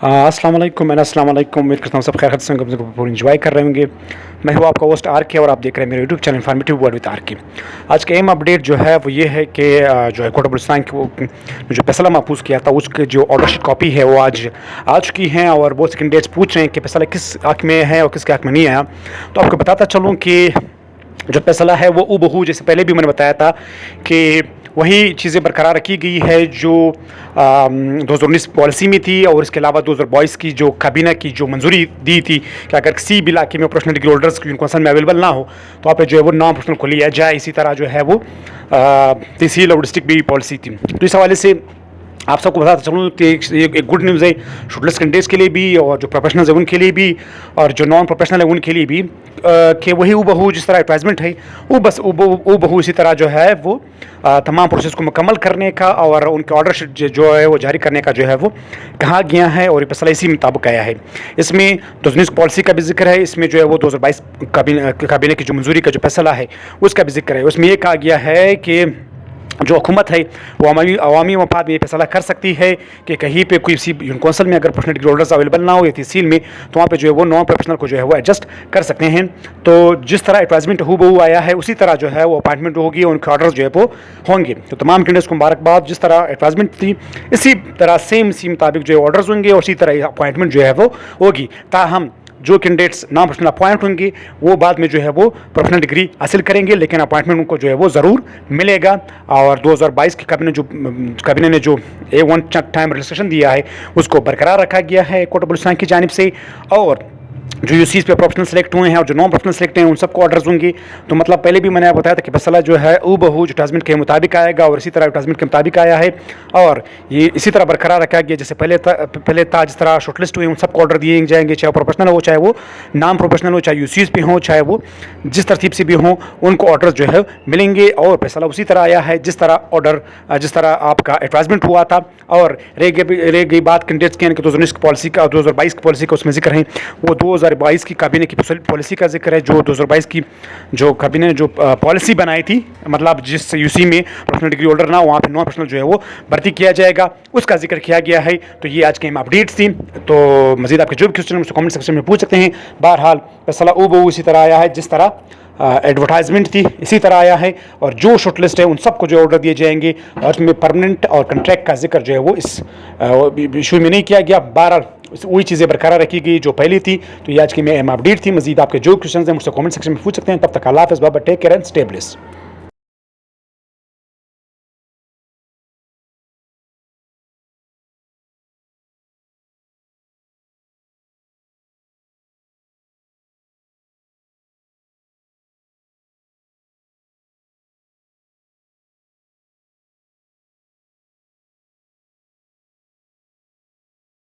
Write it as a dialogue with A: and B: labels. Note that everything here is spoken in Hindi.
A: अस्सलाम वालेकुम उम्मीद करता हूँ सब खैरियत से होंगे, पूरी इंजॉय कर रहे होंगे। मैं हूँ आपका होस्ट आर के और आप देख रहे हैं मेरे YouTube channel informative word with R K. आज का अहम अपडेट जो है वो ये है कि जो है कोर्ट ऑफ बलूचिस्तान की वो जो फैसला महफूज किया था उसके जो ऑर्डर शीट कॉपी है वो आज आ चुकी हैं और बहुत से कैंडिडेट्स पूछ रहे हैं कि फैसला किस हक में है और किसके हक में नहीं आया। तो आपको बताता चलूँ कि जो फैसला है वो हूबहू जैसे पहले भी मैंने बताया था कि वही चीज़ें बरकरार रखी गई है जो 2019 पॉलिसी में थी और इसके अलावा 2022 की जो काबीना की जो मंजूरी दी थी कि अगर किसी भी इलाके में प्रोफेशनल डिग्री होल्डर्स की कंसर्न में अवेलेबल ना हो तो आप जो है वो नॉन प्रोफेशनल को लिया जाए। इसी तरह जो है वो तहसील और डिस्ट्रिक्ट भी पॉलिसी थी। तो इस हवाले से आप सबको बताता चलूँ कि एक गुड न्यूज़ है शूटलेस कैंडिडेट्स के लिए भी और जो प्रोफेशनल्स है उनके लिए भी और जो नॉन प्रोफेशनल है उनके लिए भी कि वही हूबहू जिस तरह एडवर्टाइजमेंट है वो बस हूबहू इसी तरह जो है वो तमाम प्रोसेस को मुकम्मल करने का और उनके ऑर्डर शीट जो है वो जारी करने का जो है वो कहा गया है और ये फैसला इसी मुताबिक आया है। इसमें 2019 पॉलिसी का भी जिक्र है, इसमें जो है वो 2022 काबीना की जो मंजूरी का जो फैसला है उसका भी जिक्र है। उसमें ये कहा गया है कि जो हुकूमत है वो अवामी मफाद में ये फैसला कर सकती है कि कहीं पे कोई सी कौंसल में अगर प्रोफेशनल डिग्री होल्डर्स अवेलेबल ना हो या तहसील में तो वहाँ पे जो है वो नॉन प्रोफेशनल को जो है वो एडजस्ट कर सकते हैं। तो जिस तरह एडवर्टाइजमेंट हूबहू आया है उसी तरह जो है वो अपॉइंटमेंट होगी और उनके ऑर्डर्स जो है वो होंगे। तो तमाम कैंडिडेट्स को मुबारकबाद, जिस तरह एडवर्टाइजमेंट थी इसी तरह सेम इसी मुताबिक जो है ऑर्डर्स होंगे और इसी तरह अपॉइंटमेंट जो है वो होगी। ताहम जो कैंडिडेट्स नॉन प्रोफेशनल अपॉइंट होंगे वो बाद में जो है वो प्रोफेशनल डिग्री हासिल करेंगे, लेकिन अपॉइंटमेंट उनको जो है वो ज़रूर मिलेगा। और 2022 की कैबिनेट ने जो A1 टाइम रिलैक्सेशन दिया है उसको बरकरार रखा गया है कोर्ट ऑफ बलूचिस्तान की जानिब से। और जो यूसीज पे प्रोफेशनल सेलेक्ट हुए हैं और जो नॉन प्रोफेशनल सेलेक्ट हैं उन सबको ऑर्डर्स होंगे। तो मतलब पहले भी मैंने बताया था कि फैसला जो है हूबहू एडवर्टाइजमेंट के मुताबिक आएगा और इसी तरह एडवर्टाइजमेंट के मुताबिक आया है और ये इसी तरह बरकरार रखा गया जैसे पहले था जिस तरह शॉर्टलिस्ट हुए उन सबको ऑर्डर दिए जाएंगे, चाहे वो प्रोफेशनल हो चाहे वो नॉन प्रोफेशनल हो, चाहे यूसीज पे हो चाहे वो जिस तरतीब से भी हों उनको ऑर्डर्स जो है मिलेंगे। और फैसला उसी तरह आया है जिस तरह आपका एडवर्टाइजमेंट हुआ था। और रह गई बात कैंडिडेट्स की कि 2019 की पॉलिसी का 2022 की पॉलिसी का उसमें जिक्र है वो 2022 की काबीने की पॉलिसी का जिक्र है। जो 2022 की जो काबीने ने जो पॉलिसी बनाई थी, मतलब जिस यूसी में प्रोफेशनल डिग्री होल्डर ना हो वहाँ पे नॉन प्रोफेशनल जो है वो भर्ती किया जाएगा, उसका जिक्र किया गया है। तो ये आज के अपडेट्स थी। तो मजीद आपके जो भी क्वेश्चन मुझसे कमेंट सेक्शन में पूछ सकते हैं। बहरहाल फैसला हूबहू इसी तरह आया है जिस तरह एडवर्टाइजमेंट थी इसी तरह आया है और जो शॉर्टलिस्ट है उन सबको जो ऑर्डर दिए जाएंगे और उसमें परमानेंट और कॉन्ट्रैक्ट का जिक्र जो है वो इस इशू में नहीं किया गया। बहरहाल वही चीज़ें बरकरार रखी गई जो पहली थी। तो ये आज की मैं अपडेट थी। मजीद आपके जो क्वेश्चन हैं मुझसे कमेंट सेक्शन में पूछ सकते हैं। तब तक अल्लाह हाफ़िज़, bye bye, take care and stay blessed.